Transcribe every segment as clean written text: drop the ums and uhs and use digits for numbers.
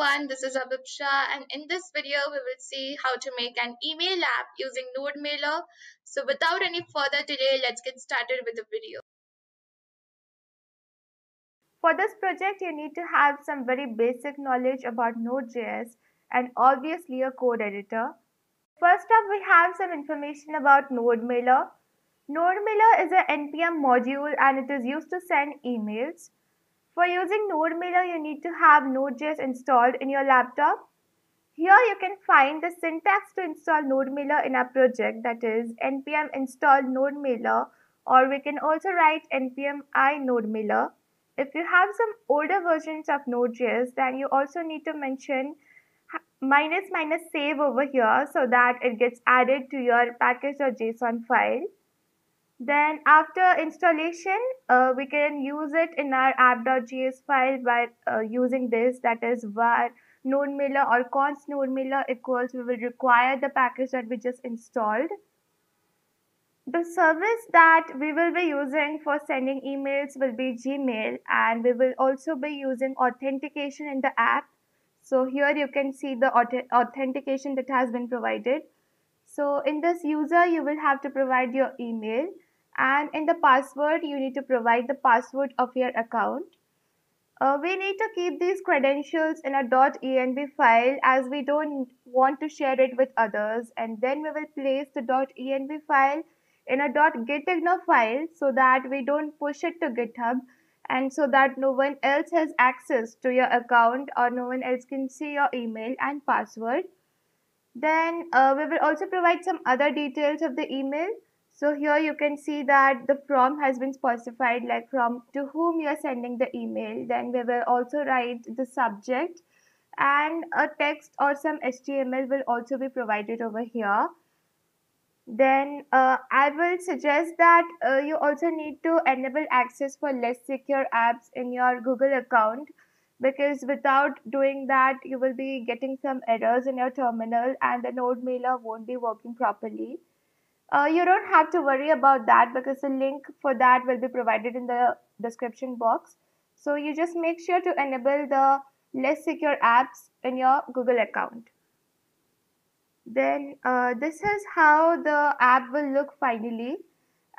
everyone, this is Abhipsha, and in this video we will see how to make an email app using NodeMailer. So without any further delay, let's get started with the video. For this project, you need to have some very basic knowledge about Node.js and obviously a code editor. First up, we have some information about NodeMailer. NodeMailer is an NPM module and it is used to send emails. For using NodeMailer, you need to have Node.js installed in your laptop. Here you can find the syntax to install NodeMailer in our project, that is npm install NodeMailer, or we can also write npm I NodeMailer. If you have some older versions of Node.js, then you also need to mention ---- save over here so that it gets added to your package.json file. Then after installation, we can use it in our app.js file by using this, that is var NodeMailer or const NodeMailer equals, we will require the package that we just installed. The service that we will be using for sending emails will be Gmail, and we will also be using authentication in the app. So here you can see the authentication that has been provided. So in this user, you will have to provide your email, and in the password, you need to provide the password of your account. We need to keep these credentials in a .env file as we don't want to share it with others, and then we will place the .env file in a .gitignore file so that we don't push it to GitHub and so that no one else has access to your account or no one else can see your email and password. Then we will also provide some other details of the email. So here you can see that the from has been specified, like from to whom you are sending the email. Then we will also write the subject, and a text or some HTML will also be provided over here. Then I will suggest that you also need to enable access for less secure apps in your Google account, because without doing that you will be getting some errors in your terminal and the NodeMailer won't be working properly. You don't have to worry about that because the link for that will be provided in the description box. So you just make sure to enable the less secure apps in your Google account. Then this is how the app will look finally,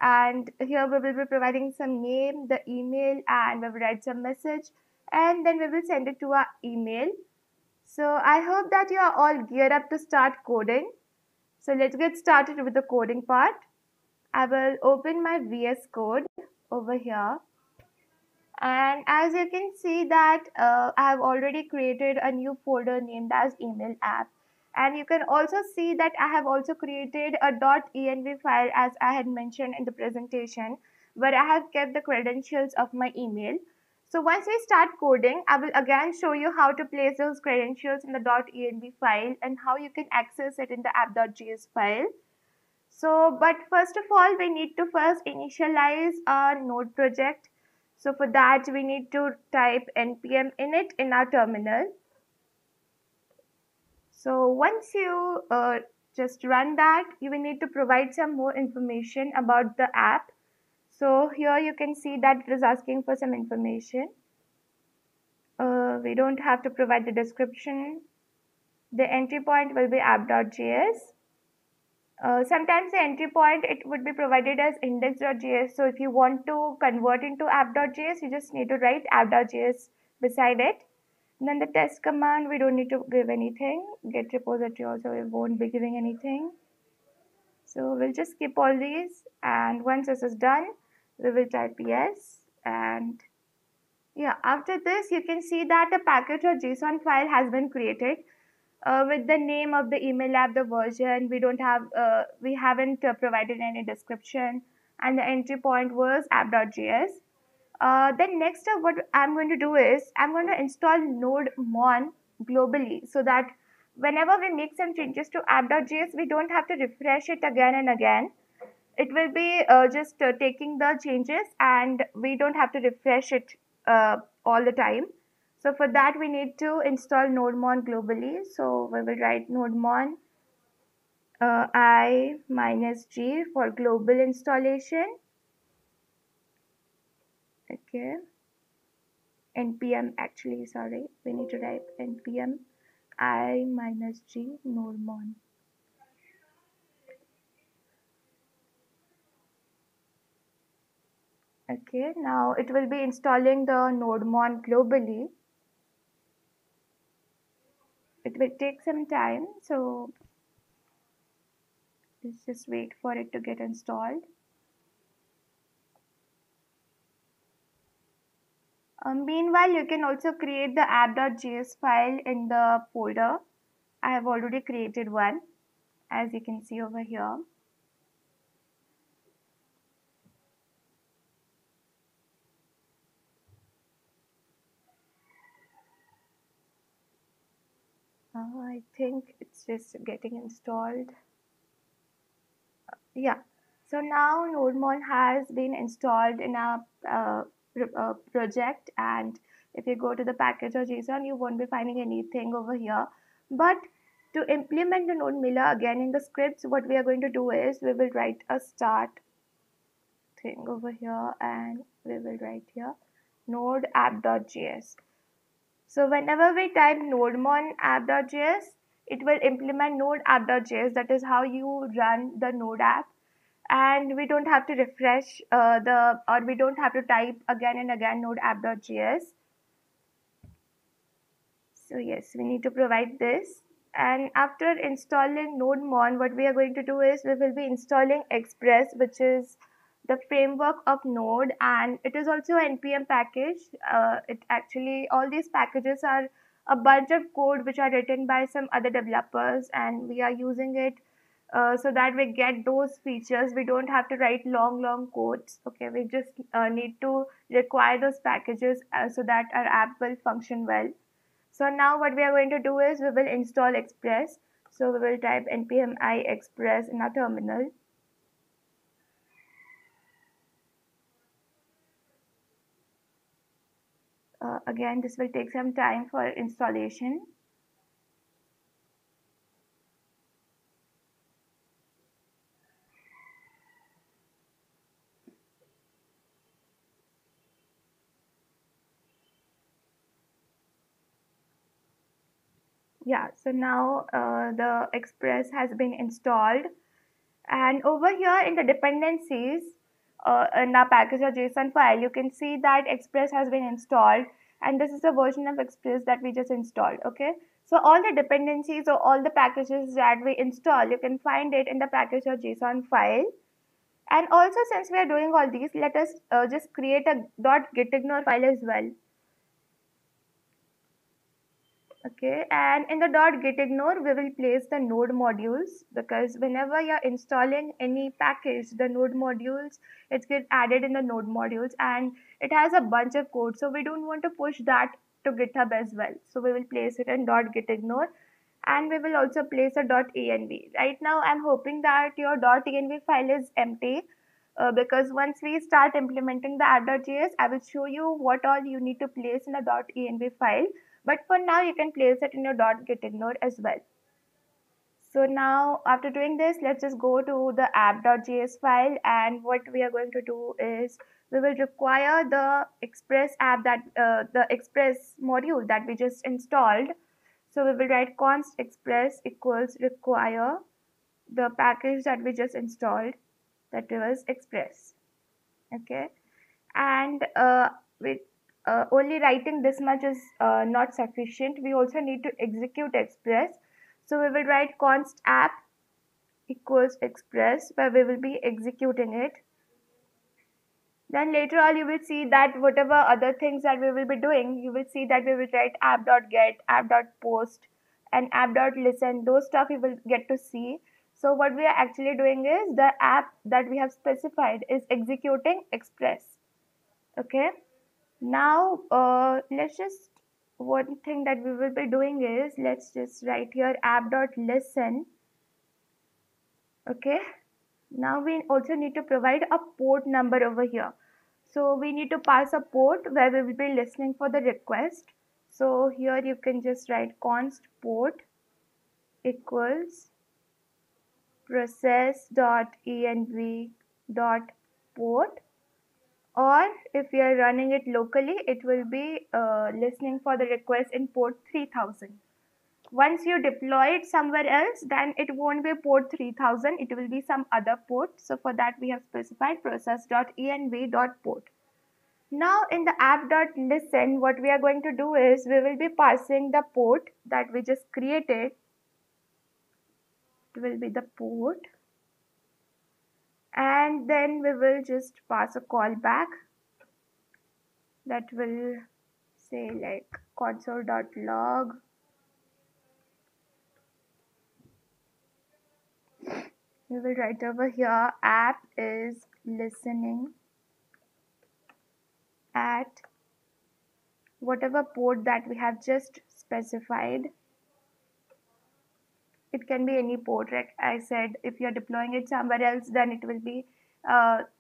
and here we will be providing some name, the email, and we will write some message, and then we will send it to our email. So I hope that you are all geared up to start coding. So let's get started with the coding part. I will open my VS Code over here, and as you can see that I have already created a new folder named as email app, and you can also see that I have also created a .env file as I had mentioned in the presentation, where I have kept the credentials of my email. So once we start coding, I will again show you how to place those credentials in the .env file and how you can access it in the app.js file. So, but first of all, we need to first initialize our node project. So for that, we need to type npm init in our terminal. So once you just run that, you will need to provide some more information about the app. So here you can see that it is asking for some information. We don't have to provide the description. The entry point will be app.js. Sometimes the entry point, it would be provided as index.js. So if you want to convert into app.js, you just need to write app.js beside it. And then the test command, we don't need to give anything. Get repository also, we won't be giving anything. So we'll just skip all these. And once this is done, we will type yes. And yeah, after this, you can see that a package.json file has been created. With the name of the email app, the version, we haven't provided any description, and the entry point was app.js. Then next up, what I'm going to do is I'm going to install NodeMon globally, so that whenever we make some changes to app.js, we don't have to refresh it again and again. It will be just taking the changes, and we don't have to refresh it all the time. So for that, we need to install NodeMon globally. So we will write NodeMon I-G for global installation. Okay. npm, actually, sorry, we need to type npm I minus G nodemon. Okay, now it will be installing the nodemon globally. It will take some time, so let's just wait for it to get installed. Meanwhile, you can also create the app.js file in the folder. I have already created one, as you can see over here. I think it's just getting installed. Yeah. So now nodemon has been installed in a project, and if you go to the package.json, you won't be finding anything over here. But to implement the node mailer again in the scripts, what we are going to do is we will write a start thing over here, and we will write here node app.js. So whenever we type nodemon app.js, it will implement node app.js. That is how you run the node app, and we don't have to refresh we don't have to type again and again node app.js. So yes, we need to provide this. And after installing nodemon, what we are going to do is we will be installing express, which is the framework of node, and it is also an npm package. It actually, all these packages are a bunch of code which are written by some other developers, and we are using it so that we get those features. We don't have to write long codes. Okay, we just need to require those packages so that our app will function well. So now what we are going to do is we will install express. So we will type npm I express in our terminal. Again, this will take some time for installation. Yeah, so now the express has been installed, and over here in the dependencies in our package.json file, you can see that express has been installed, and this is the version of express that we just installed. Okay, so all the dependencies or all the packages that we install, you can find it in the package.json file. And also, since we are doing all these, let us just create a .gitignore file as well. Okay, and in the .gitignore, we will place the node modules, because whenever you're installing any package, the node modules, it gets added in the node modules, and it has a bunch of code. So we don't want to push that to GitHub as well. So we will place it in .gitignore, and we will also place a .env. Right now, I'm hoping that your .env file is empty. Because once we start implementing the app.js, I will show you what all you need to place in the .env file. But for now, you can place it in your .gitignore as well. So now, after doing this, let's just go to the app.js file, and what we are going to do is we will require the express app that the express module that we just installed. So we will write const express equals require the package that we just installed, that was express. Okay, and with only writing this much is not sufficient. We also need to execute express. So we will write const app equals express, where we will be executing it. Then later on, you will see that whatever other things that we will be doing, you will see that we will write app.get, app.post, and app.listen. Those stuff you will get to see. So what we are actually doing is the app that we have specified is executing express. Okay. Now, let's just, one thing that we will be doing is, let's just write here app.listen. Okay. Now we also need to provide a port number over here. So we need to pass a port where we will be listening for the request. So here you can just write const port equals process.env.port, or if we are running it locally, it will be listening for the request in port 3000. Once you deploy it somewhere else, then it won't be port 3000, it will be some other port. So for that we have specified process.env.port. Now in the app.listen, what we are going to do is we will be passing the port that we just created. It will be the port, and then we will just pass a callback that will say like console.log. We will write over here app is listening at whatever port that we have just specified. It can be any port. Like I said, if you're deploying it somewhere else, then it will be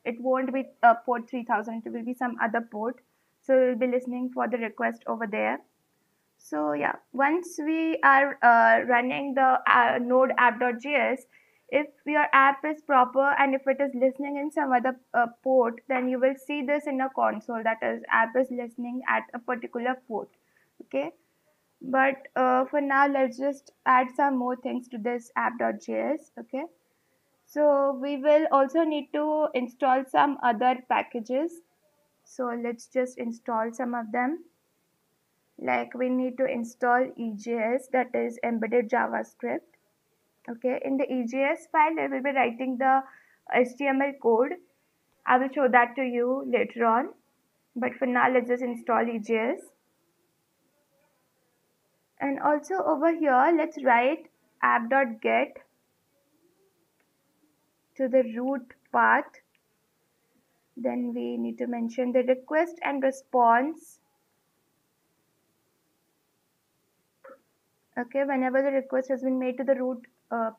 it won't be port 3000, it will be some other port. So we'll be listening for the request over there. So yeah, once we are running the node app.js, if your app is proper and if it is listening in some other port, then you will see this in a console, that is app is listening at a particular port. Okay, but for now let's just add some more things to this app.js. Okay, so we will also need to install some other packages. So let's just install some of them. Like we need to install EJS, that is embedded JavaScript. Okay, in the EJS file I will be writing the HTML code. I will show that to you later on, but for now let's just install EJS. And also over here let's write app.get to the root path. Then we need to mention the request and response. Okay, whenever the request has been made to the root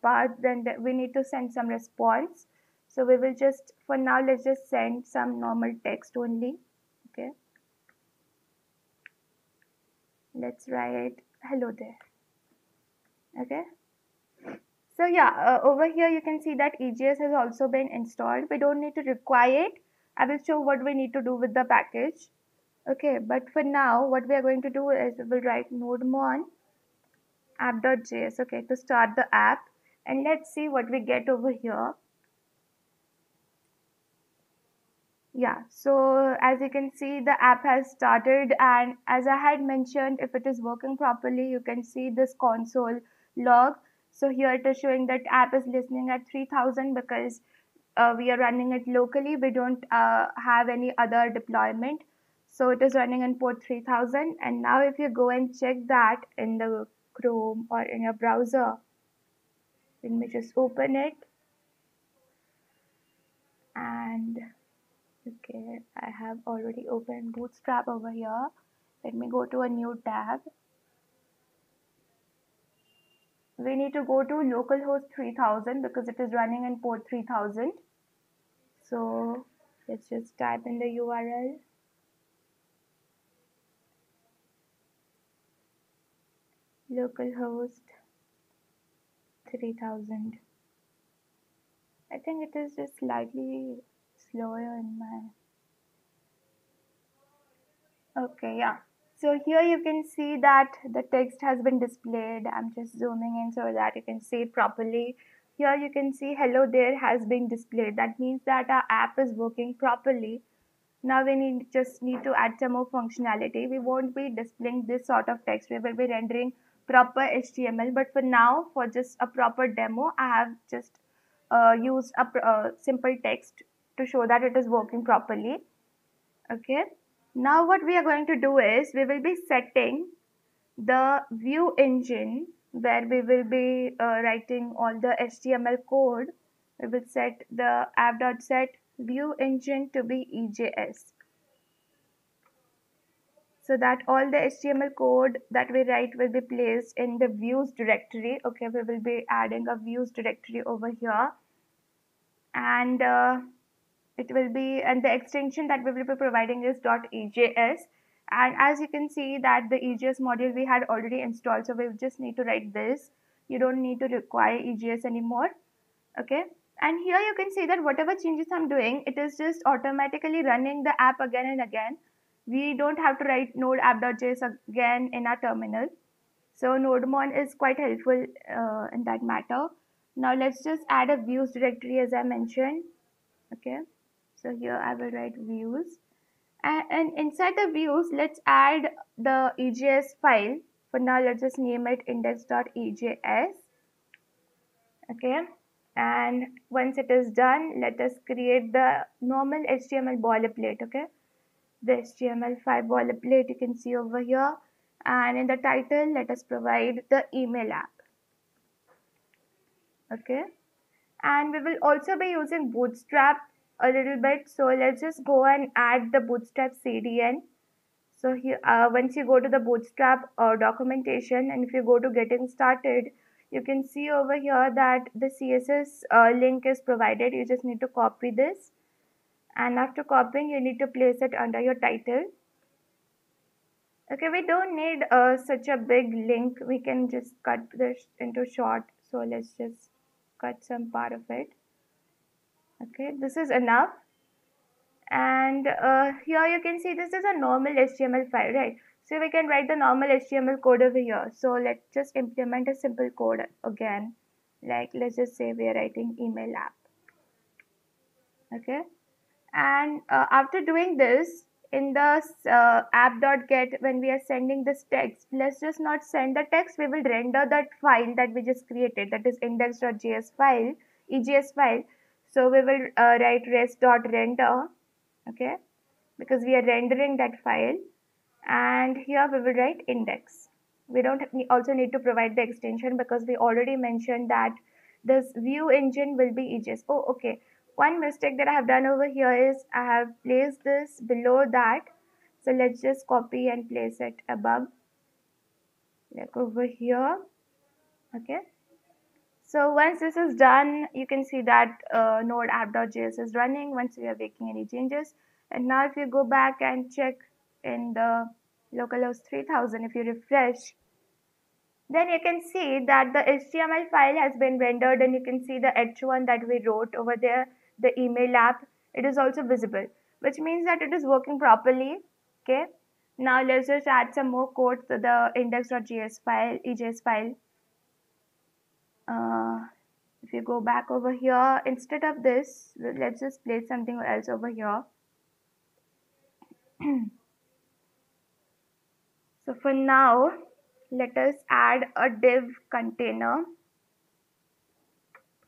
path, then we need to send some response. So we will just, for now let's just send some normal text only. Okay, let's write hello there. Okay, so yeah, over here you can see that EJS has also been installed. We don't need to require it. I will show what we need to do with the package. Okay, but for now what we are going to do is we will write nodemon app.js, okay, to start the app, and let's see what we get over here. Yeah, so as you can see, the app has started, and as I had mentioned, if it is working properly, you can see this console log. So here it is showing that app is listening at 3000 because we are running it locally. We don't have any other deployment. So it is running in port 3000. And now if you go and check that in the Chrome or in your browser, let me just open it. And okay, I have already opened Bootstrap over here. Let me go to a new tab. We need to go to localhost 3000 because it is running in port 3000. So let's just type in the URL. Localhost 3000. I think it is just slightly slower in my... Okay, yeah. So here you can see that the text has been displayed. I'm just zooming in so that you can see it properly. Here you can see hello there has been displayed. That means that our app is working properly. Now we just need to add some more functionality. We won't be displaying this sort of text. We will be rendering proper HTML. But for now, for just a proper demo, I have just used a simple text to show that it is working properly. Okay. Now what we are going to do is we will be setting the view engine where we will be writing all the HTML code. We will set the app.set view engine to be EJS, so that all the HTML code that we write will be placed in the views directory. Okay, we will be adding a views directory over here, and it will be, and the extension that we will be providing is .ejs. And as you can see that the EJS module we had already installed, so we just need to write this. You don't need to require EJS anymore. Okay, And here you can see that whatever changes I'm doing, it is just automatically running the app again and again. We don't have to write node app.js again in our terminal. So nodemon is quite helpful in that matter. Now let's just add a views directory as I mentioned. Okay, so here I will write views, and inside the views let's add the EJS file. For now let's just name it index.ejs. Okay, and once it is done, let us create the normal HTML boilerplate. Okay, the HTML5 boilerplate you can see over here, and in the title let us provide the email app. Okay, and we will also be using Bootstrap a little bit, so let's just go and add the Bootstrap CDN. So here once you go to the Bootstrap documentation, and if you go to getting started, you can see over here that the CSS link is provided. You just need to copy this, and after copying you need to place it under your title. Okay, we don't need such a big link. We can just cut this into short. So let's just cut some part of it. Okay, this is enough. And here you can see this is a normal HTML file, right? So we can write the normal HTML code over here. So let's just implement a simple code again. Like let's just say we are writing email app. Okay, and after doing this, in the app.get, when we are sending this text, let's just not send the text. We will render that file that we just created, that is index.js file, EJS file. So we will write res.render. Okay, because we are rendering that file, and here we will write index. We don't also need to provide the extension because we already mentioned that this view engine will be EJS. Oh, okay. One mistake that I have done over here is I have placed this below that. So let's just copy and place it above, like over here. Okay. So once this is done, you can see that node app.js is running once we are making any changes. And now if you go back and check in the localhost 3000, if you refresh, then you can see that the HTML file has been rendered, and you can see the H1 that we wrote over there, the email app. It is also visible, which means that it is working properly. Okay. Now let's just add some more code to the index.js file, EJS file. If you go back over here, instead of this, let's just place something else over here. So for now, let us add a div container.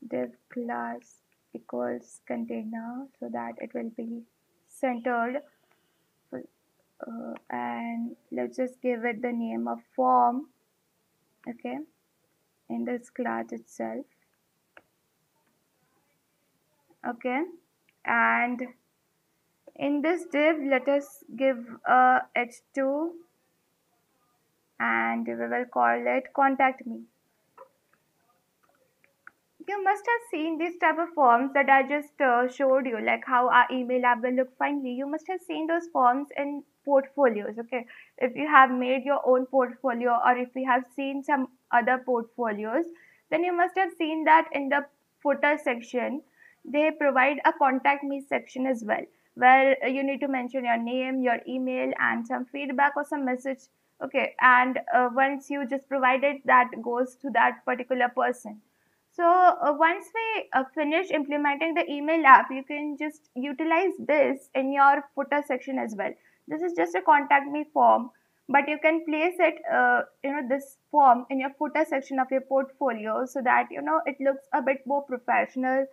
Div class equals container, so that it will be centered. And let's just give it the name of form. Okay, in this class itself. Okay, and in this div, let us give a h2, and we will call it contact me. You must have seen these type of forms that I just showed you, like how our email app will look finally. You must have seen those forms in portfolios. Okay, if you have made your own portfolio, or if you have seen some other portfolios, then you must have seen that in the footer section they provide a contact me section as well, where you need to mention your name, your email, and some feedback or some message. Okay, and once you just provide it, that goes to that particular person. So once we finish implementing the email app, you can just utilize this in your footer section as well. This is just a contact me form, but you can place it, this form in your footer section of your portfolio, so that it looks a bit more professional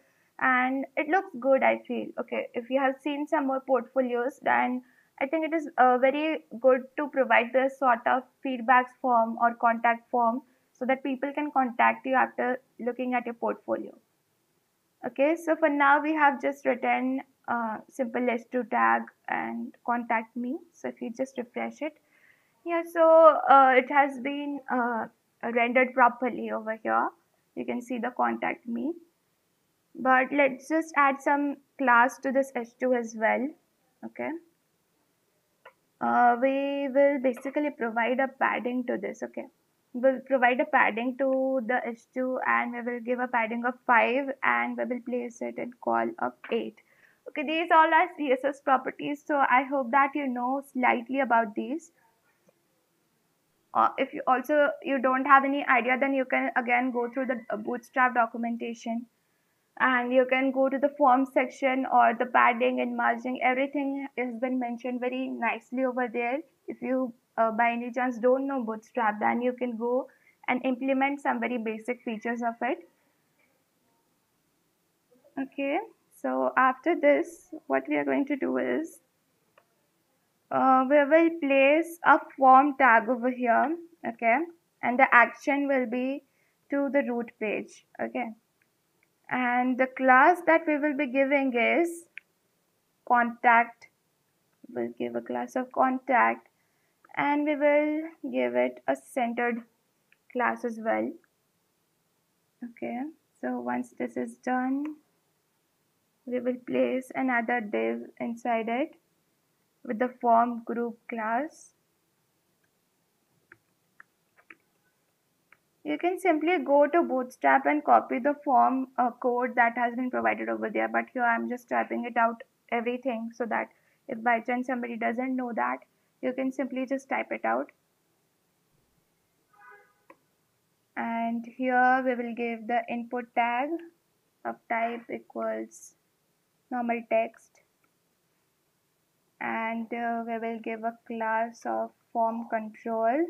and it looks good, I feel. Okay, if you have seen some more portfolios, then I think it is very good to provide this sort of feedback form or contact form, so that people can contact you after looking at your portfolio. Okay, so for now we have just written simple h2 tag and contact me. So if you just refresh it, yeah, so it has been rendered properly over here. You can see the contact me, but let's just add some class to this h2 as well. Okay, we will basically provide a padding to this. Okay, We'll provide a padding to the h2 and we will give a padding of 5 and we will place it in call of 8. Okay, these all are CSS properties, so I hope that you know slightly about these. If you don't have any idea, then you can again go through the Bootstrap documentation and you can go to the form section or the padding and margin. Everything has been mentioned very nicely over there. If you by any chance don't know Bootstrap, then you can go and implement some very basic features of it. Okay, so after this, what we are going to do is we will place a form tag over here. Okay, and the action will be to the root page. Okay, and the class that we will be giving is contact. We'll give a class of contact and we will give it a centered class as well. Okay, so once this is done, we will place another div inside it with the form group class. You can simply go to Bootstrap and copy the form code that has been provided over there, but here I'm just typing it out everything so that if by chance somebody doesn't know that, you can simply just type it out. And here we will give the input tag of type equals normal text, and we will give a class of form control,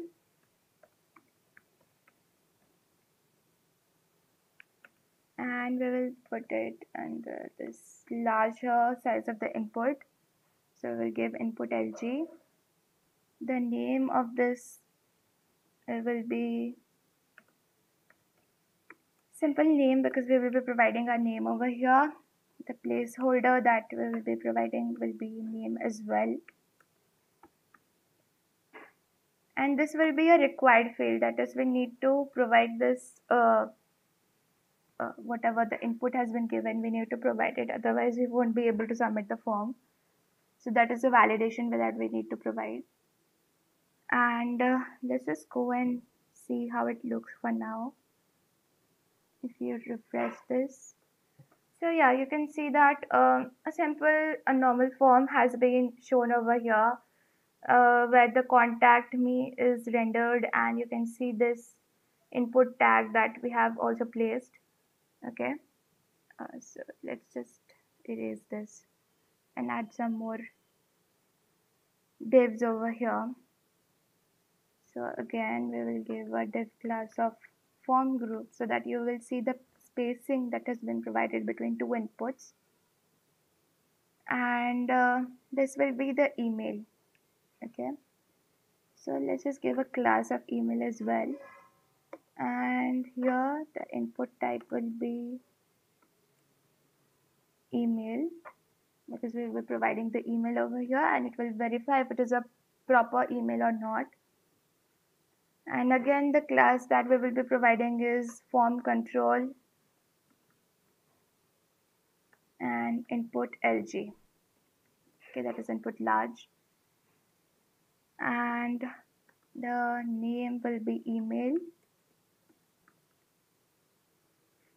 and we will put it under this larger size of the input. So we'll give input LG. The name of this will be simple name because we will be providing a name over here. The placeholder that we will be providing will be name as well. And this will be a required field, that is we need to provide this whatever the input has been given, we need to provide it, otherwise we won't be able to submit the form. So that is a validation that we need to provide. And let's just go and see how it looks for now. If you refresh this, so yeah, you can see that a normal form has been shown over here where the contact me is rendered, and you can see this input tag that we have also placed. Okay, so let's just erase this and add some more divs over here. So again, we will give a div class of form group so that you will see the spacing that has been provided between two inputs. And this will be the email. Okay, so let's just give a class of email as well. And here the input type will be email because we will be providing the email over here, and it will verify if it is a proper email or not. And again, the class that we will be providing is form control and input LG. Okay, that is input large. And the name will be email.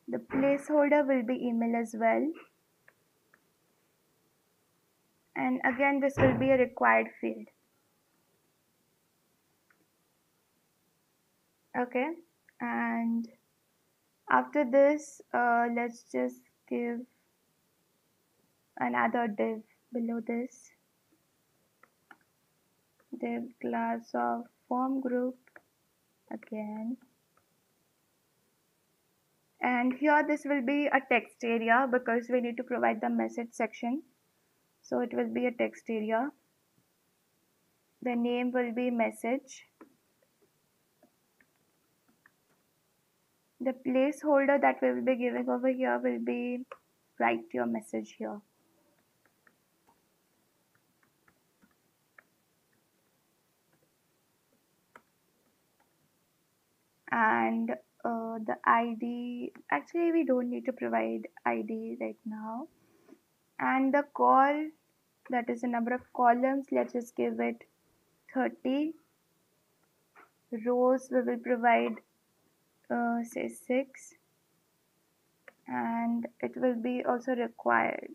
The placeholder will be email as well. And again, this will be a required field. Okay, and after this, let's just give another div below this, div class of form group again. And here this will be a text area because we need to provide the message section. So it will be a text area. The name will be message. The placeholder that we will be giving over here will be write your message here. And the ID, actually we don't need to provide ID right now. And the call, that is the number of columns, let's just give it 30. rows we will provide say 6, and it will be also required,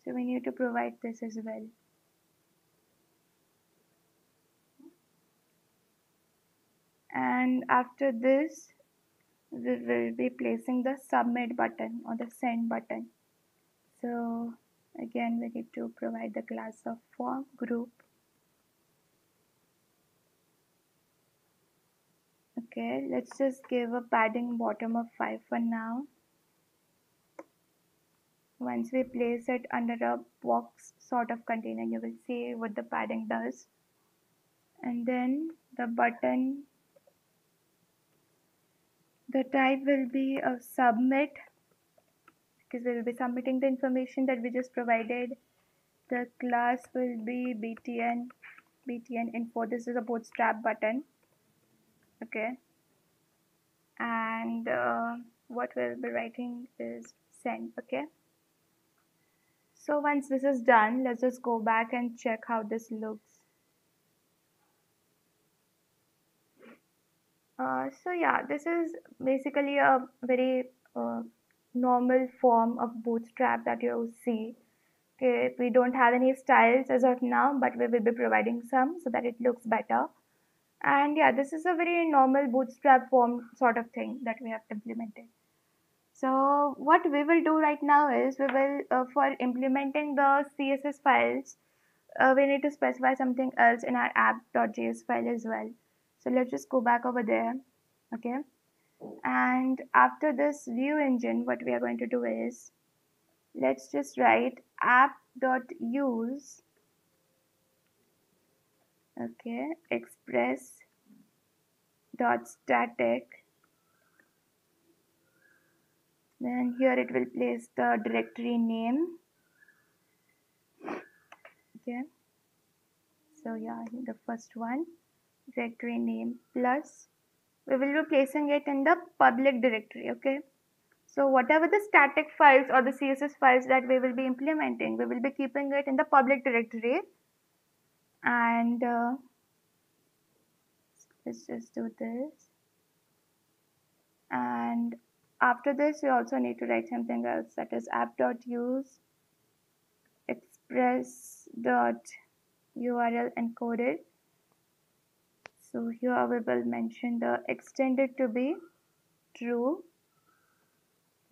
so we need to provide this as well. And after this we will be placing the submit button or the send button. So again we need to provide the class of form group. Okay, let's just give a padding bottom of 5 for now. Once we place it under a box sort of container, you will see what the padding does. And then the button, the type will be of submit, because we will be submitting the information that we just provided. The class will be btn info. This is a bootstrap button. Okay, and what we'll be writing is send. Okay, so once this is done, let's just go back and check how this looks. So yeah, this is basically a very normal form of bootstrap that you see. Okay, we don't have any styles as of now, but we will be providing some so that it looks better. And yeah, this is a very normal bootstrap form sort of thing that we have implemented. So what we will do right now is we will for implementing the CSS files, we need to specify something else in our app.js file as well. So let's just go back over there. Okay, and after this view engine, what we are going to do is, let's just write app.use, okay, express.static. Then here it will place the directory name. Okay, so yeah, the first one, directory name plus, we will be placing it in the public directory. Okay, so whatever the static files or the CSS files that we will be implementing, we will be keeping it in the public directory. And let's just do this. And after this, we also need to write something else, that is app.use express.url encoded. So here we will mention the extended to be true.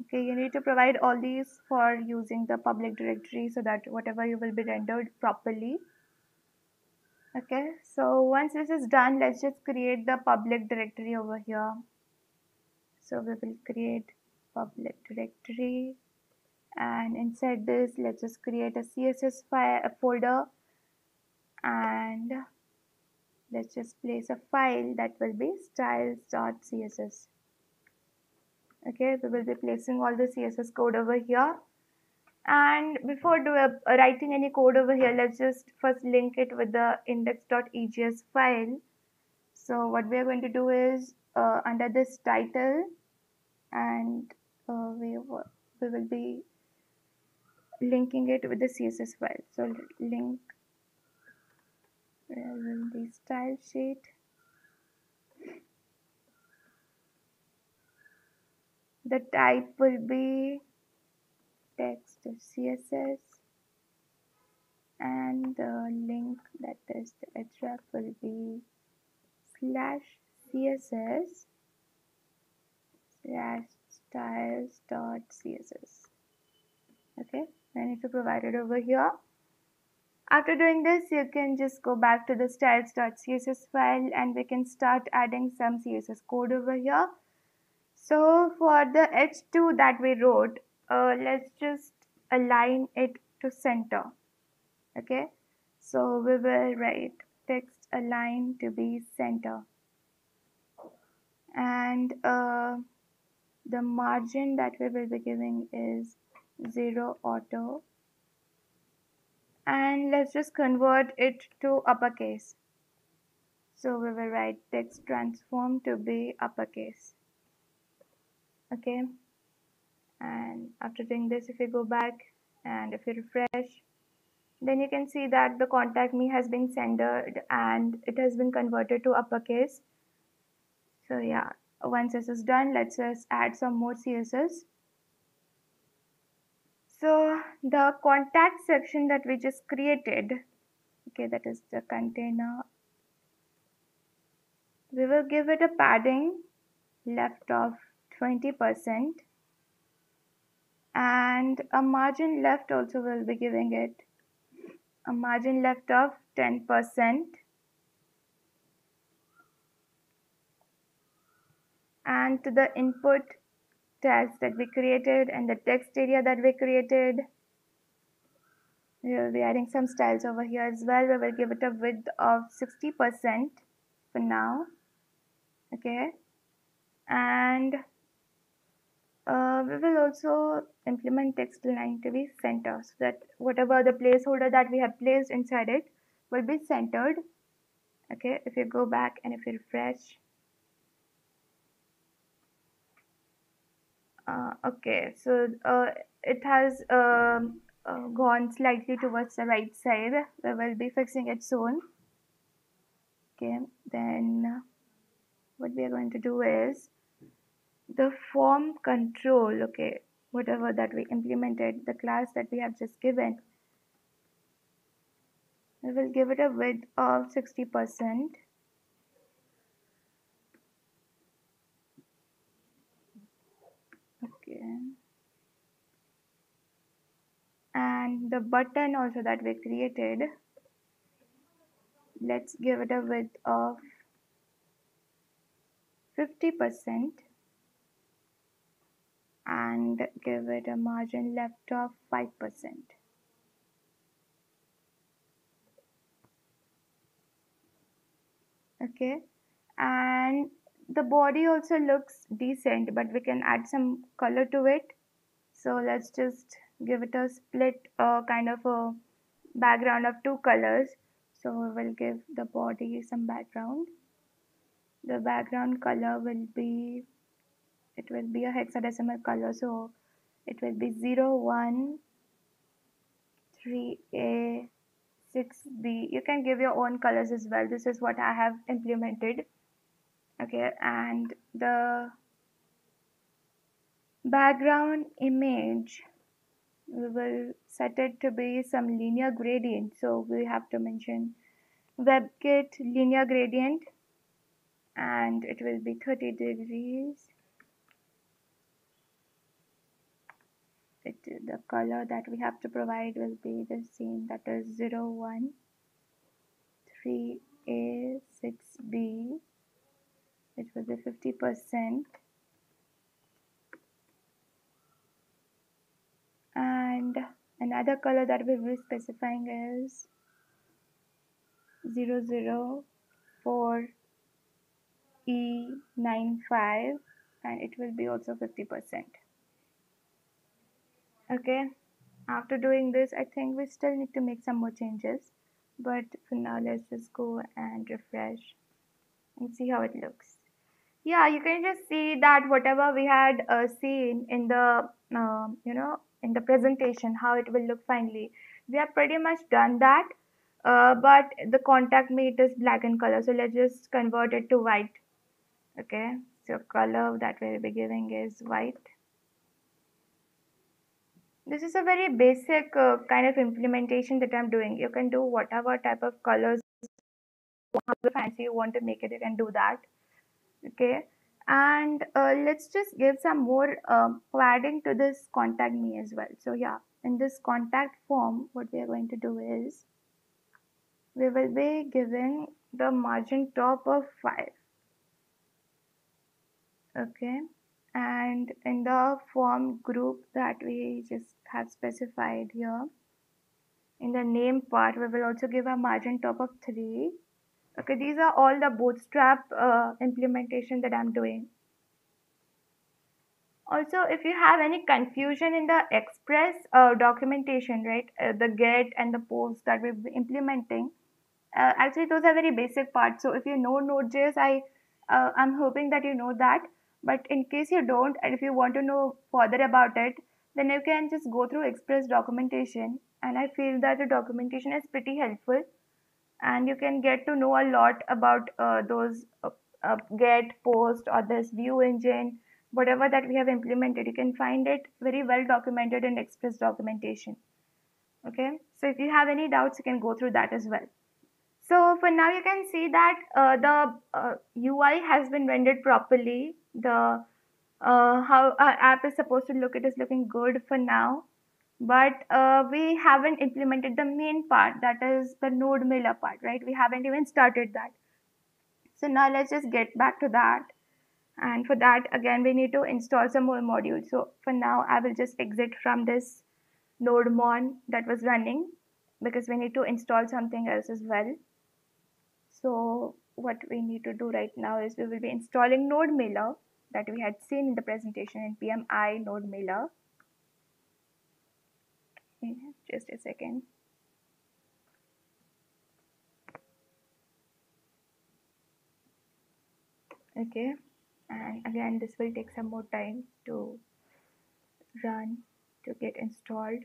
Okay, you need to provide all these for using the public directory so that whatever you will be rendered properly. Okay, so once this is done, let's just create the public directory over here. So we will create public directory, and inside this, let's just create a CSS file, a folder, and let's just place a file that will be styles.css. Okay, we will be placing all the CSS code over here. And before writing any code over here, let's just first link it with the index.egs file. So what we are going to do is under this title, and we will be linking it with the CSS file. So link will be style sheet. The type will be text CSS, and the link, that is the href, will be /css/styles.css. Okay, I need to provide it over here. After doing this, you can just go back to the styles.css file and we can start adding some CSS code over here. So for the h2 that we wrote, let's just align it to center. Okay, so we will write text align to be center, and the margin that we will be giving is 0 auto, and let's just convert it to uppercase. So we will write text transform to be uppercase. Okay, and after doing this, if you go back and if you refresh, then you can see that the contact me has been centered and it has been converted to uppercase. So yeah, once this is done, let's just add some more CSS. So the contact section that we just created, okay, that is the container, we will give it a padding left of 20% and a margin left also will be giving it a margin left of 10%, and to the input tags that we created and the text area that we created, we will be adding some styles over here as well. We will give it a width of 60% for now, okay, and we will also implement text align to be center, so that whatever the placeholder that we have placed inside it will be centered. Okay, if you go back and if you refresh, okay, so it has gone slightly towards the right side. We will be fixing it soon. Okay, then what we are going to do is the form control, okay, whatever that we implemented, the class that we have just given, we will give it a width of 60%. Okay, and the button also that we created, let's give it a width of 50% and give it a margin left of 5%. Okay, and the body also looks decent, but we can add some color to it. So let's just give it a split kind of a background of two colors. So we will give the body some background. The background color will be, it will be a hexadecimal color, so it will be 0, 1, 3A, 6B. You can give your own colors as well. This is what I have implemented. Okay, and the background image, we will set it to be some linear gradient. So we have to mention WebKit linear gradient, and it will be 30 degrees. The color that we have to provide will be the same, that is 0, 1, 3A, 6B. It will be 50%. And another color that we will be specifying is 004E95, and it will be also 50%. Okay, after doing this, I think we still need to make some more changes, but for now let's just go and refresh and see how it looks. Yeah, you can just see that whatever we had seen in the in the presentation, how it will look finally, we have pretty much done that, but the contact meat is black in color, so let's just convert it to white. Okay, so color that we'll be giving is white. This is a very basic kind of implementation that I'm doing. You can do whatever type of colors, however fancy you want to make it, you can do that. Okay, and let's just give some more padding to this contact me as well. So yeah, in this contact form, what we are going to do is we will be giving the margin top of 5. Okay, and in the form group that we just have specified here, in the name part, we will also give a margin top of 3. Okay, these are all the bootstrap implementation that I'm doing. Also, if you have any confusion in the Express documentation, right, the get and the post that we'll be implementing, actually those are very basic parts. So if you know Node.js, I'm hoping that you know that. But in case you don't, and if you want to know further about it, then you can just go through Express documentation. And I feel that the documentation is pretty helpful, and you can get to know a lot about those get, post, or this view engine, whatever that we have implemented, you can find it very well documented in Express documentation. Okay, so if you have any doubts, you can go through that as well. So for now, you can see that the UI has been rendered properly. The how our app is supposed to look, it is looking good for now. But we haven't implemented the main part, that is the NodeMailer part, right? We haven't even started that. So now let's just get back to that. And for that, again, we need to install some more modules. So for now, I will just exit from this NodeMon that was running, because we need to install something else as well. So what we need to do right now is we will be installing NodeMailer that we had seen in the presentation, npm I NodeMailer. Okay, just a second. Okay, and again, this will take some more time to run, to get installed.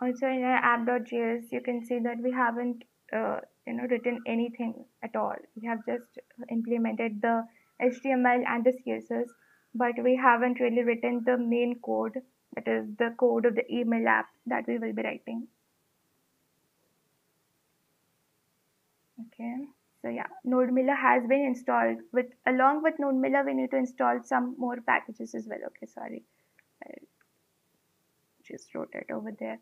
Also in our app.js, you can see that we haven't written anything at all. We have just implemented the HTML and the CSS, but we haven't really written the main code, that is the code of the email app that we will be writing. Okay, so yeah, NodeMailer has been installed. Along with NodeMailer, we need to install some more packages as well. Okay, sorry, I just wrote it over there.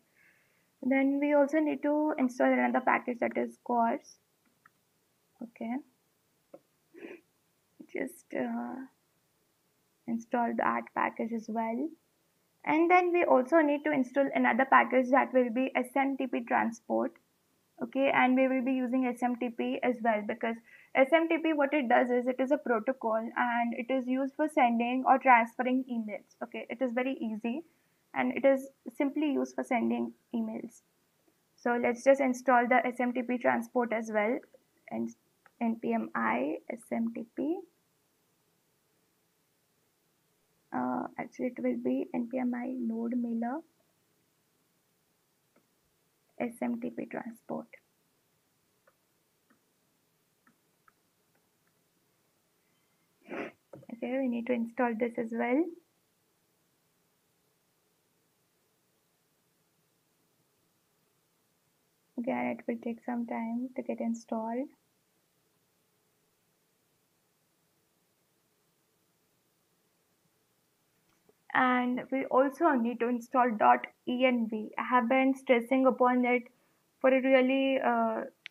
Then we also need to install another package, that is CORS. Okay, just install that package as well. And then we also need to install another package that will be SMTP transport. Okay, and we will be using SMTP as well, because SMTP, what it does is, it is a protocol and it is used for sending or transferring emails. Okay, it is very easy and it is simply used for sending emails. So let's just install the SMTP transport as well, and npm I SMTP. Actually, it will be npm I NodeMailer SMTP transport. Okay, we need to install this as well. Again, it will take some time to get installed. And we also need to install .env. I have been stressing upon it for a really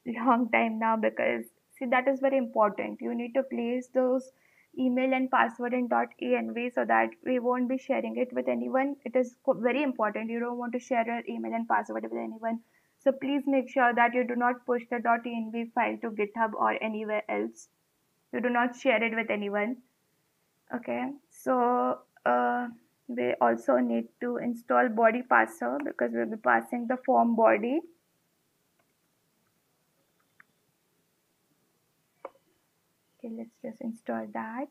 long time now, because see, that is very important. You need to place those email and password in .env so that we won't be sharing it with anyone. It is very important. You don't want to share your email and password with anyone. So please make sure that you do not push the .env file to GitHub or anywhere else. You do not share it with anyone. Okay, so we also need to install body parser, because we'll be passing the form body. Okay, let's just install that.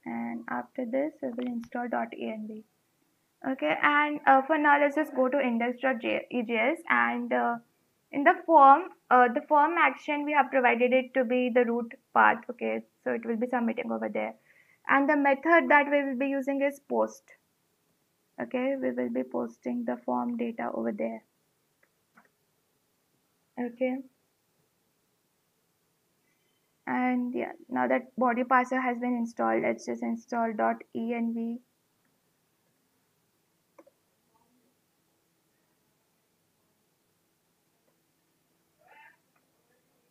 And after this, we will install .env. Okay, and for now, let's just go to index.ejs, and in the form action, we have provided it to be the root path. Okay, so it will be submitting over there. And the method that we will be using is post. Okay, we will be posting the form data over there. Okay, and yeah, now that body parser has been installed, let's just install .env.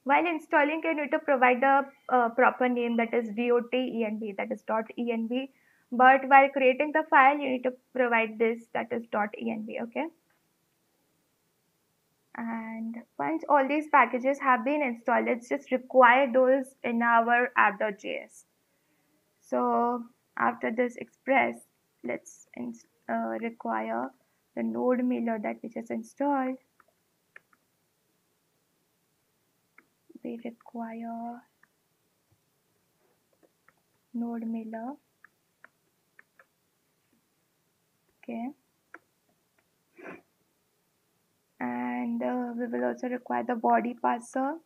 While installing, you need to provide the proper name, that is .env, that is .env. But while creating the file, you need to provide this, that is .env. Okay, and once all these packages have been installed, let's just require those in our app.js. So after this express, let's require the NodeMailer that we just installed. We require NodeMailer. Okay, and we will also require the body parser.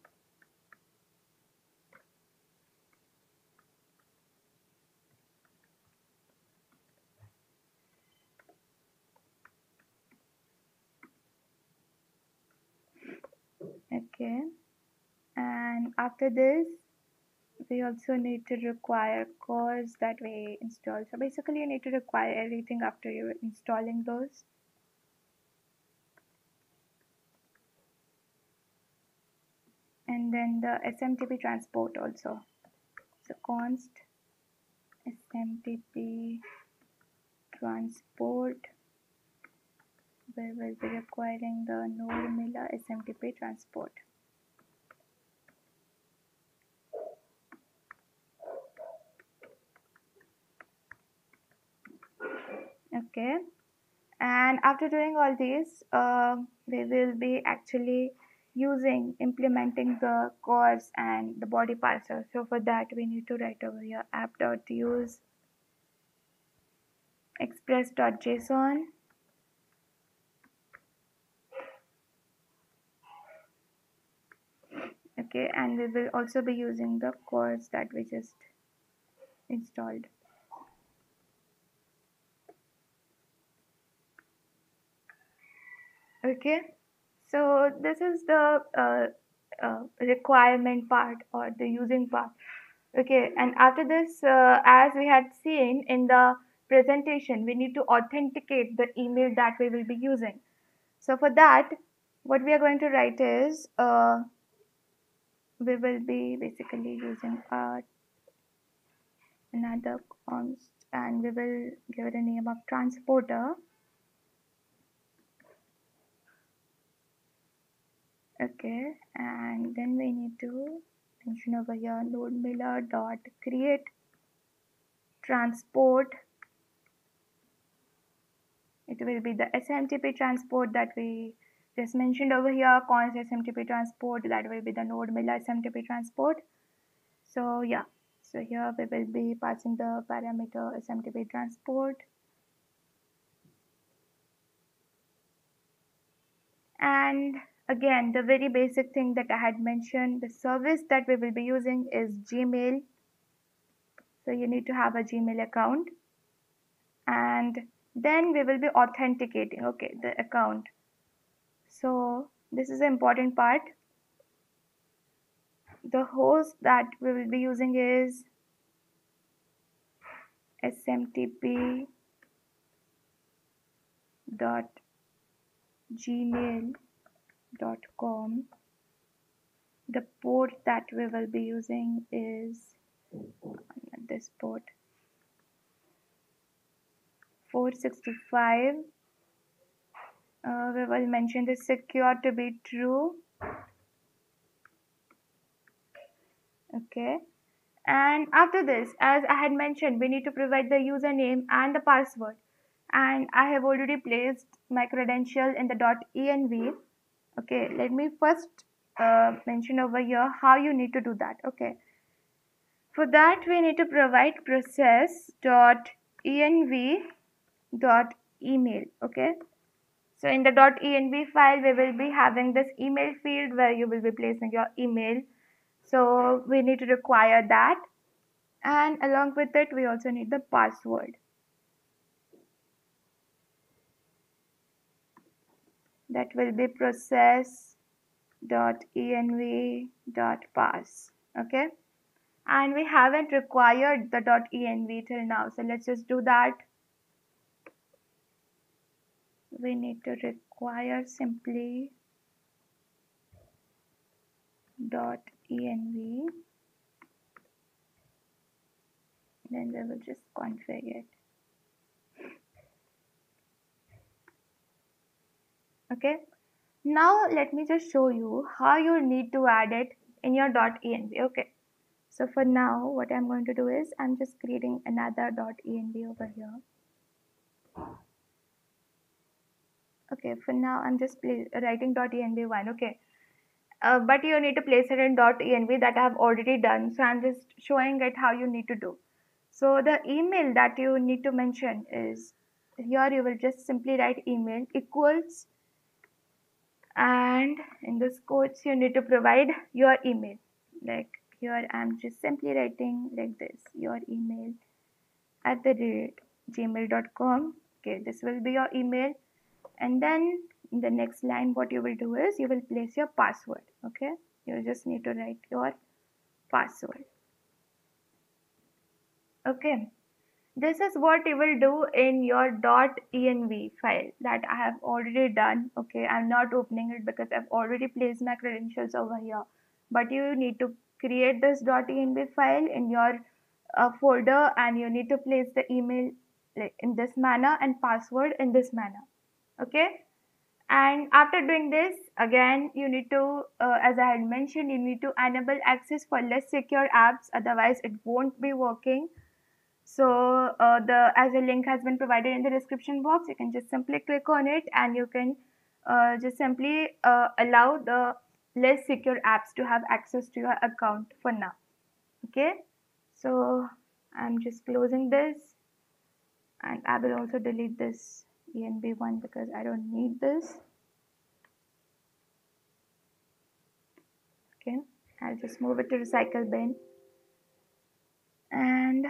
Okay, and after this we also need to require cores that we install. So basically you need to require everything after you're installing those. And then the SMTP transport also. So const SMTP transport, we will be requiring the NodeMailer SMTP transport. Okay, and after doing all these, we will be actually implementing the cores and the body parser. So for that we need to write over here app.use express.json. Okay, and we will also be using the cores that we just installed. Okay, so this is the requirement part or the using part. Okay, and after this, as we had seen in the presentation, we need to authenticate the email that we will be using. So for that, what we are going to write is we will be basically using another const, and we will give it a name of transporter. Okay, and then we need to mention over here NodeMailer dot create transport. It will be the SMTP transport that we just mentioned over here, const SMTP transport, that will be the NodeMailer SMTP transport. So yeah, so here we will be passing the parameter SMTP transport. And again, the very basic thing that I had mentioned, the service that we will be using is Gmail. So you need to have a Gmail account, and then we will be authenticating, okay, the account. So this is the important part. The host that we will be using is smtp.gmail.com. The port that we will be using is this port 465. We will mention the secure to be true. Okay, and after this, as I had mentioned, we need to provide the username and the password, and I have already placed my credential in the .env. Okay, let me first mention over here how you need to do that. Okay, for that we need to provide process.env.email. Okay, so in the .env file we will be having this email field where you will be placing your email. So we need to require that, and along with it we also need the password. That will be process.env.pass. Okay, and we haven't required the .env till now, so let's just do that. We need to require simply .env, then we will just configure it. Okay, now let me just show you how you need to add it in your .env. Okay, so for now what I'm going to do is I'm just creating another .env over here. Okay, for now I'm just writing .env1. Okay, but you need to place it in .env that I have already done, so I'm just showing it how you need to do. So the email that you need to mention is here. You will just simply write email equals and in this quotes you need to provide your email. Like here I'm just simply writing like this, your email at the rate gmail.com. Okay, this will be your email, and then in the next line what you will do is you will place your password. Okay, you just need to write your password. Okay, this is what you will do in your .env file that I have already done. Okay, I'm not opening it because I've already placed my credentials over here, but you need to create this .env file in your folder, and you need to place the email like in this manner and password in this manner. Okay, and after doing this, again you need to as I had mentioned, you need to enable access for less secure apps, otherwise it won't be working. So the as a link has been provided in the description box, you can just simply click on it, and you can just simply allow the less secure apps to have access to your account for now. Okay, so I'm just closing this, and I will also delete this env one because I don't need this. Okay, I'll just move it to recycle bin. And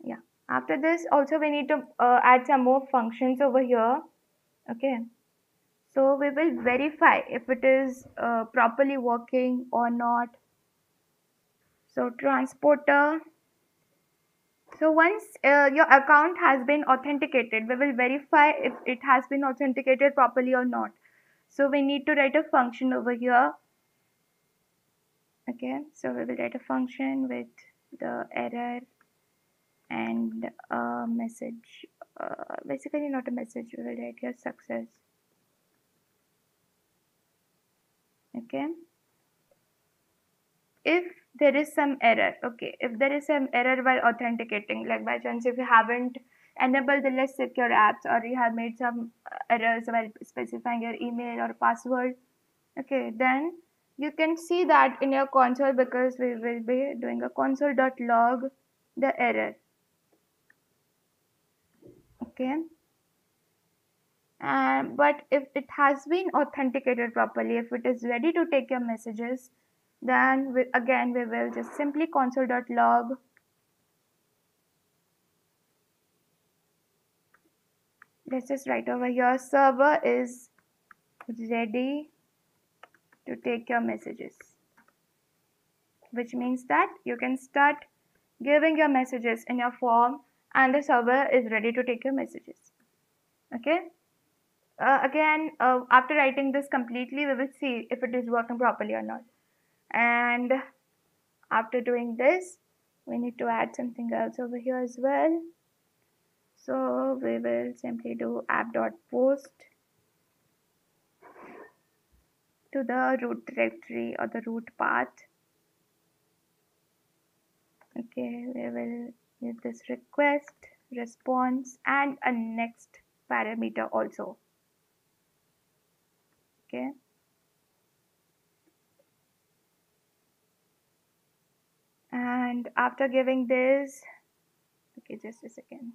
yeah, after this also we need to add some more functions over here. Okay, so we will verify if it is properly working or not. So transporter, so once your account has been authenticated, we will verify if it has been authenticated properly or not. So we need to write a function over here. Okay, so we will write a function with the error and a message, basically not a message, we will write here success. Okay, if there is some error, okay, if there is some error while authenticating, like by chance if you haven't enabled the less secure apps, or you have made some errors while specifying your email or password, okay, then you can see that in your console, because we will be doing a console.log the error. Okay, but if it has been authenticated properly, if it is ready to take your messages, then again we will just simply console.log let's just write over here, server is ready to take your messages, which means that you can start giving your messages in your form and the server is ready to take your messages. Okay, again after writing this completely, we will see if it is working properly or not. And after doing this, we need to add something else over here as well. So we will simply do app.post to the root directory or the root path. Okay, we will use this request, response, and a next parameter also. Okay, and after giving this, okay, just a second.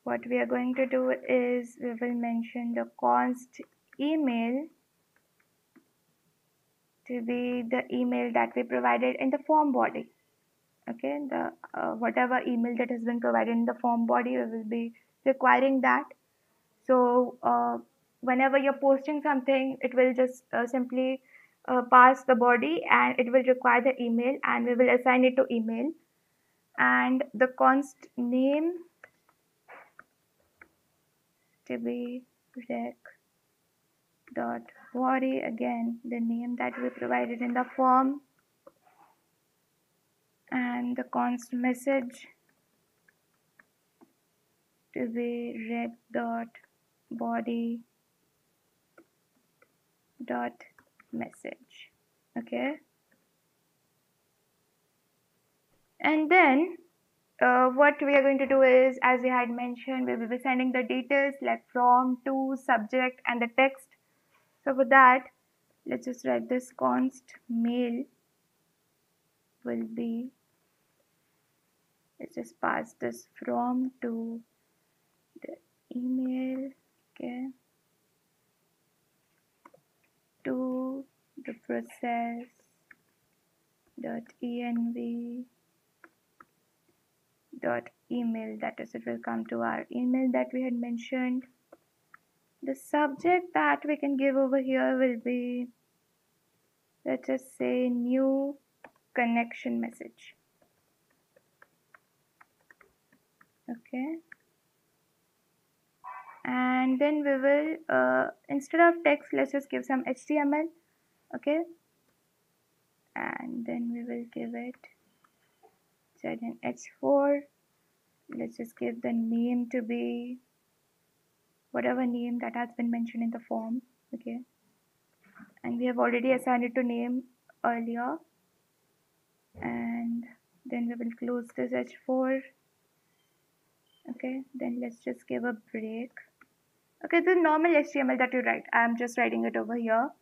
What we are going to do is we will mention the const email to be the email that we provided in the form body. Okay, the whatever email that has been provided in the form body, we will be requiring that. So whenever you're posting something, it will just simply pass the body, and it will require the email, and we will assign it to email. And the const name to be rec dot body, again the name that we provided in the form, and the const message to be rec dot body dot message. Okay, and then what we are going to do is, as we had mentioned, we will be sending the details like from, to, subject, and the text. So for that, let's just write this const mail will be, let's just pass this from to this. email, okay, to the process dot env dot email, that is, it will come to our email that we had mentioned. The subject that we can give over here will be, let's just say, new connection message. Okay, and then we will instead of text, let's just give some HTML. Okay, and then we will give it set in H4. Let's just give the name to be whatever name that has been mentioned in the form. Okay, and we have already assigned it to name earlier, and then we will close this H4. Okay, then let's just give a break. Okay, the normal HTML that you write, I'm just writing it over here.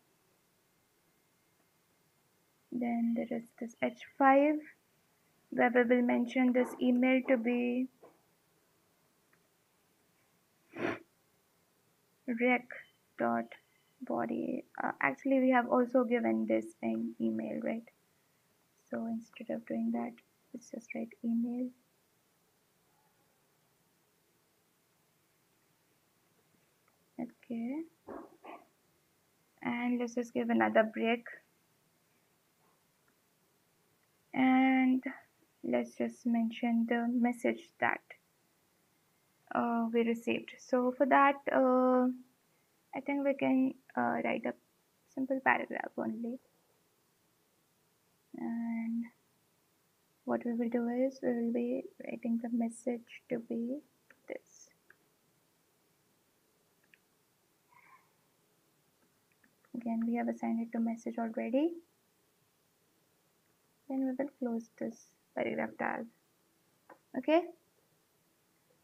Then there is this H5 where we will mention this email to be rec.body. Actually, we have also given this in email, right? So instead of doing that, let's just write email. Okay, and let's just give another break, and let's just mention the message that we received. So for that, I think we can write a simple paragraph only, and what we will do is we will be writing the message to be this. Again, we have assigned it to message already. Then we will close this paragraph tag. Okay,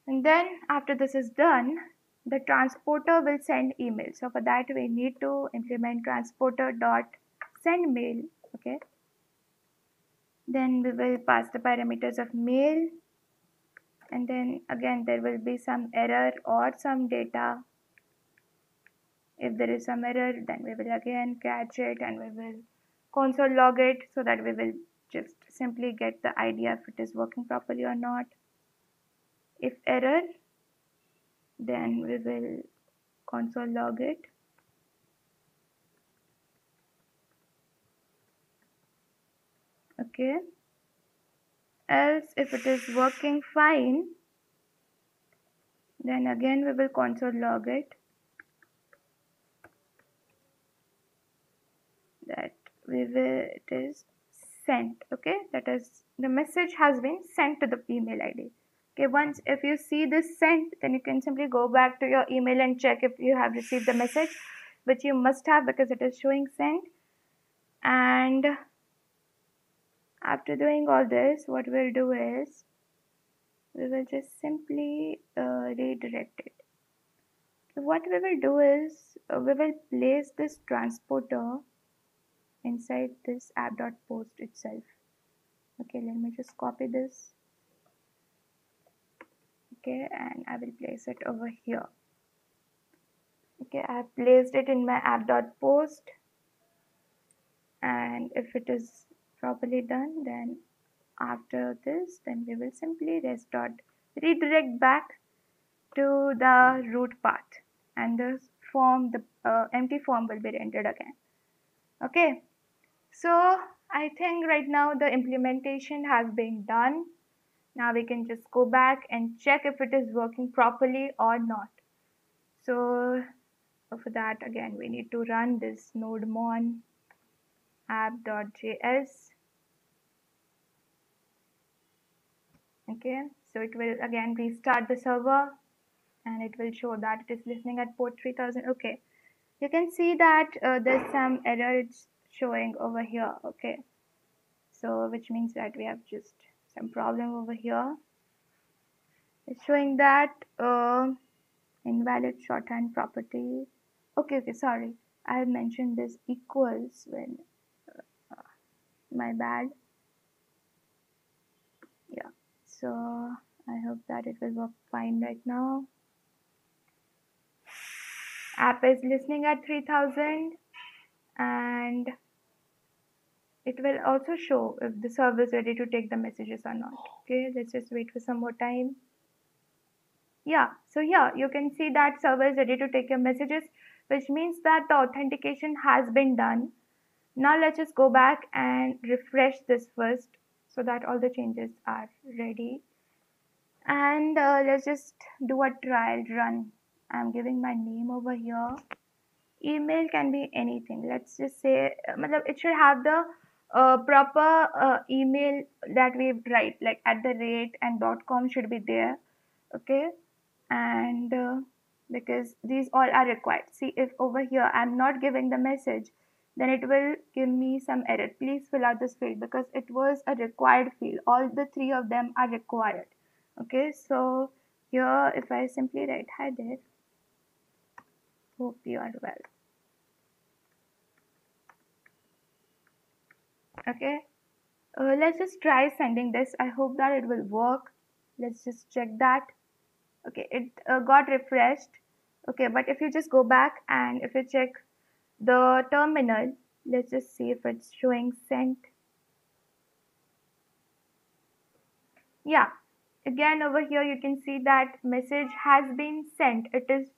and then after this is done, the transporter will send email. So for that we need to implement transporter dot send mail. Okay, then we will pass the parameters of mail, and then again there will be some error or some data. If there is some error, then we will again catch it and we will console log it, so that we will just simply get the idea if it is working properly or not. If error, then we will console log it. Okay, else if it is working fine, then again we will console log it, that it is sent. Okay, that is, the message has been sent to the email ID. Okay, once if you see this sent, then you can simply go back to your email and check if you have received the message, which you must have because it is showing sent. And after doing all this, what we'll do is we will just simply redirect it. So what we will do is we will place this transporter inside this app.post itself. Okay, let me just copy this. Okay, and I will place it over here. Okay, I have placed it in my app.post, and if it is properly done, then after this, then we will simply redirect back to the root path, and the form, the empty form will be rendered again. Okay, so I think right now the implementation has been done. Now we can just go back and check if it is working properly or not. So for that, again, we need to run this nodemon app.js. Okay, so it will again restart the server, and it will show that it is listening at port 3000. Okay, you can see that there's some errors showing over here. Okay, so which means that we have just some problem over here. It's showing that invalid shorthand property. Okay, sorry, I have mentioned this equals when my bad. Yeah, so I hope that it will work fine right now. App is listening at 3000, and it will also show if the server is ready to take the messages or not. Okay, let's just wait for some more time. Yeah, so here you can see that server is ready to take your messages, which means that the authentication has been done. Now let's just go back and refresh this first so that all the changes are ready. And let's just do a trial run. I'm giving my name over here. Email can be anything. Let's just say it should have the proper email that we write, like @ and .com should be there. Okay, and because these all are required. See, if over here I'm not giving the message, then it will give me some error. Please fill out this field because it was a required field. All the three of them are required. Okay, so here if I simply write hi there, hope you are well. Okay, let's just try sending this. I hope that it will work. Let's just check that. Okay, it got refreshed. Okay, but if you just go back and if you check the terminal, let's just see if it's showing sent. Yeah, again over here you can see that message has been sent. It is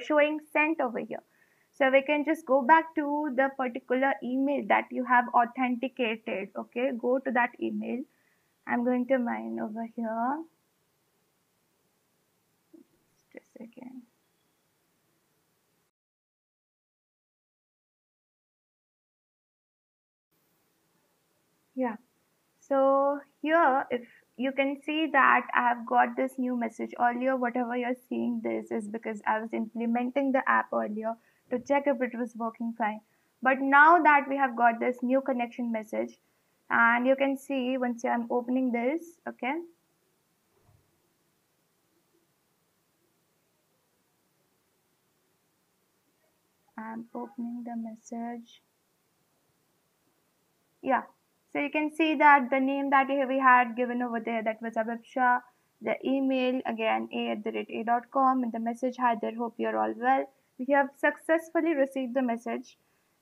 showing sent over here. So we can just go back to the particular email that you have authenticated. Okay, go to that email. I'm going to mine over here. Just a second. Yeah, so here if you can see that I have got this new message. Earlier whatever you're seeing this is because I was implementing the app earlier to check if it was working fine. But now that we have got this new connection message, and you can see once I'm opening this, okay, I'm opening the message. Yeah, so you can see that the name that we had given over there, that was Abhipsha, the email again a@a.com, and the message had there, hope you're all well. We have successfully received the message,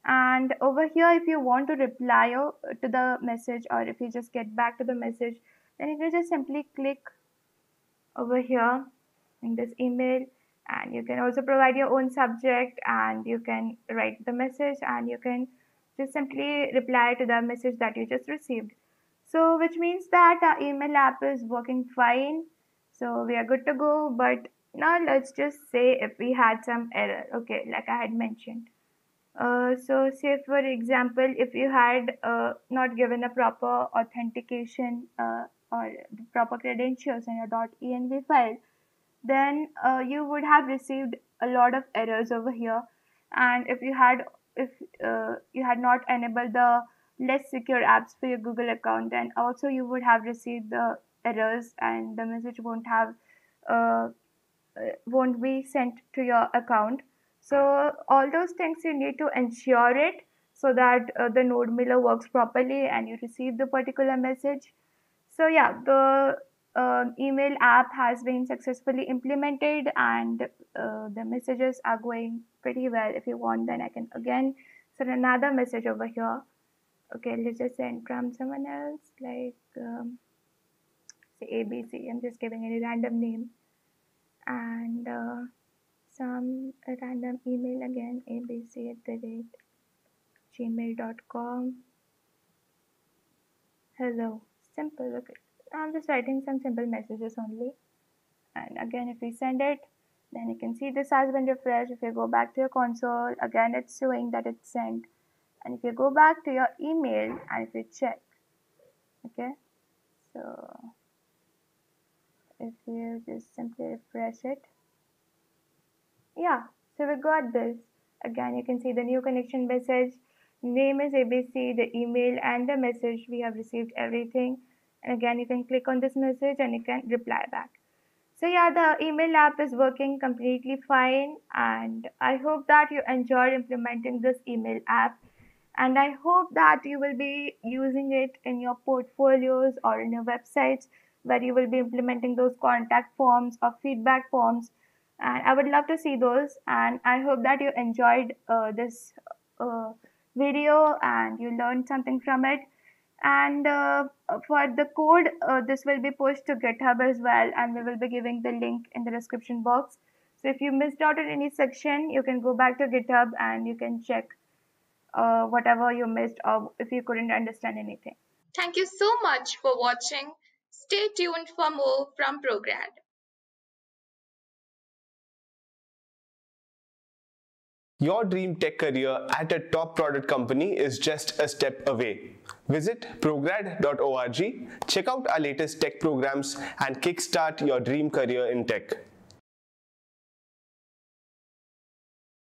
and over here if you want to reply to the message, or if you just get back to the message, then you can just simply click over here in this email, and you can also provide your own subject, and you can write the message, and you can just simply reply to the message that you just received. So which means that our email app is working fine, so we are good to go. But now let's just say if we had some error, okay, like I had mentioned. So say for example, if you had not given a proper authentication or the proper credentials in your .env file, then you would have received a lot of errors over here. And if you had not enabled the less secure apps for your Google account, then also you would have received the errors, and the message uh, won't be sent to your account. So all those things you need to ensure it, so that the node mailer works properly and you receive the particular message. So yeah, the email app has been successfully implemented, and the messages are going pretty well. If you want, then I can again send another message over here. Okay, let's just send from someone else, like say ABC. I'm just giving any random name, and some random email again, abc@gmail.com. Hello, simple. Okay, I'm just writing some simple messages only. And again, if we send it, then you can see this has been refreshed. If you go back to your console, again it's showing that it's sent. And if you go back to your email and if you check, okay, so if you just simply refresh it, yeah, so we got this. Again, you can see the new connection message, name is ABC, the email and the message, we have received everything. And again, you can click on this message and you can reply back. So yeah, the email app is working completely fine, and I hope that you enjoyed implementing this email app, and I hope that you will be using it in your portfolios or in your websites, where you will be implementing those contact forms or feedback forms and I would love to see those. And I hope that you enjoyed this uh, video and you learned something from it. And for the code, this will be pushed to GitHub as well, and we will be giving the link in the description box. So if you missed out on any section, you can go back to GitHub and you can check whatever you missed or if you couldn't understand anything. Thank you so much for watching. Stay tuned for more from Prograd. Your dream tech career at a top product company is just a step away. Visit prograd.org, check out our latest tech programs, and kickstart your dream career in tech.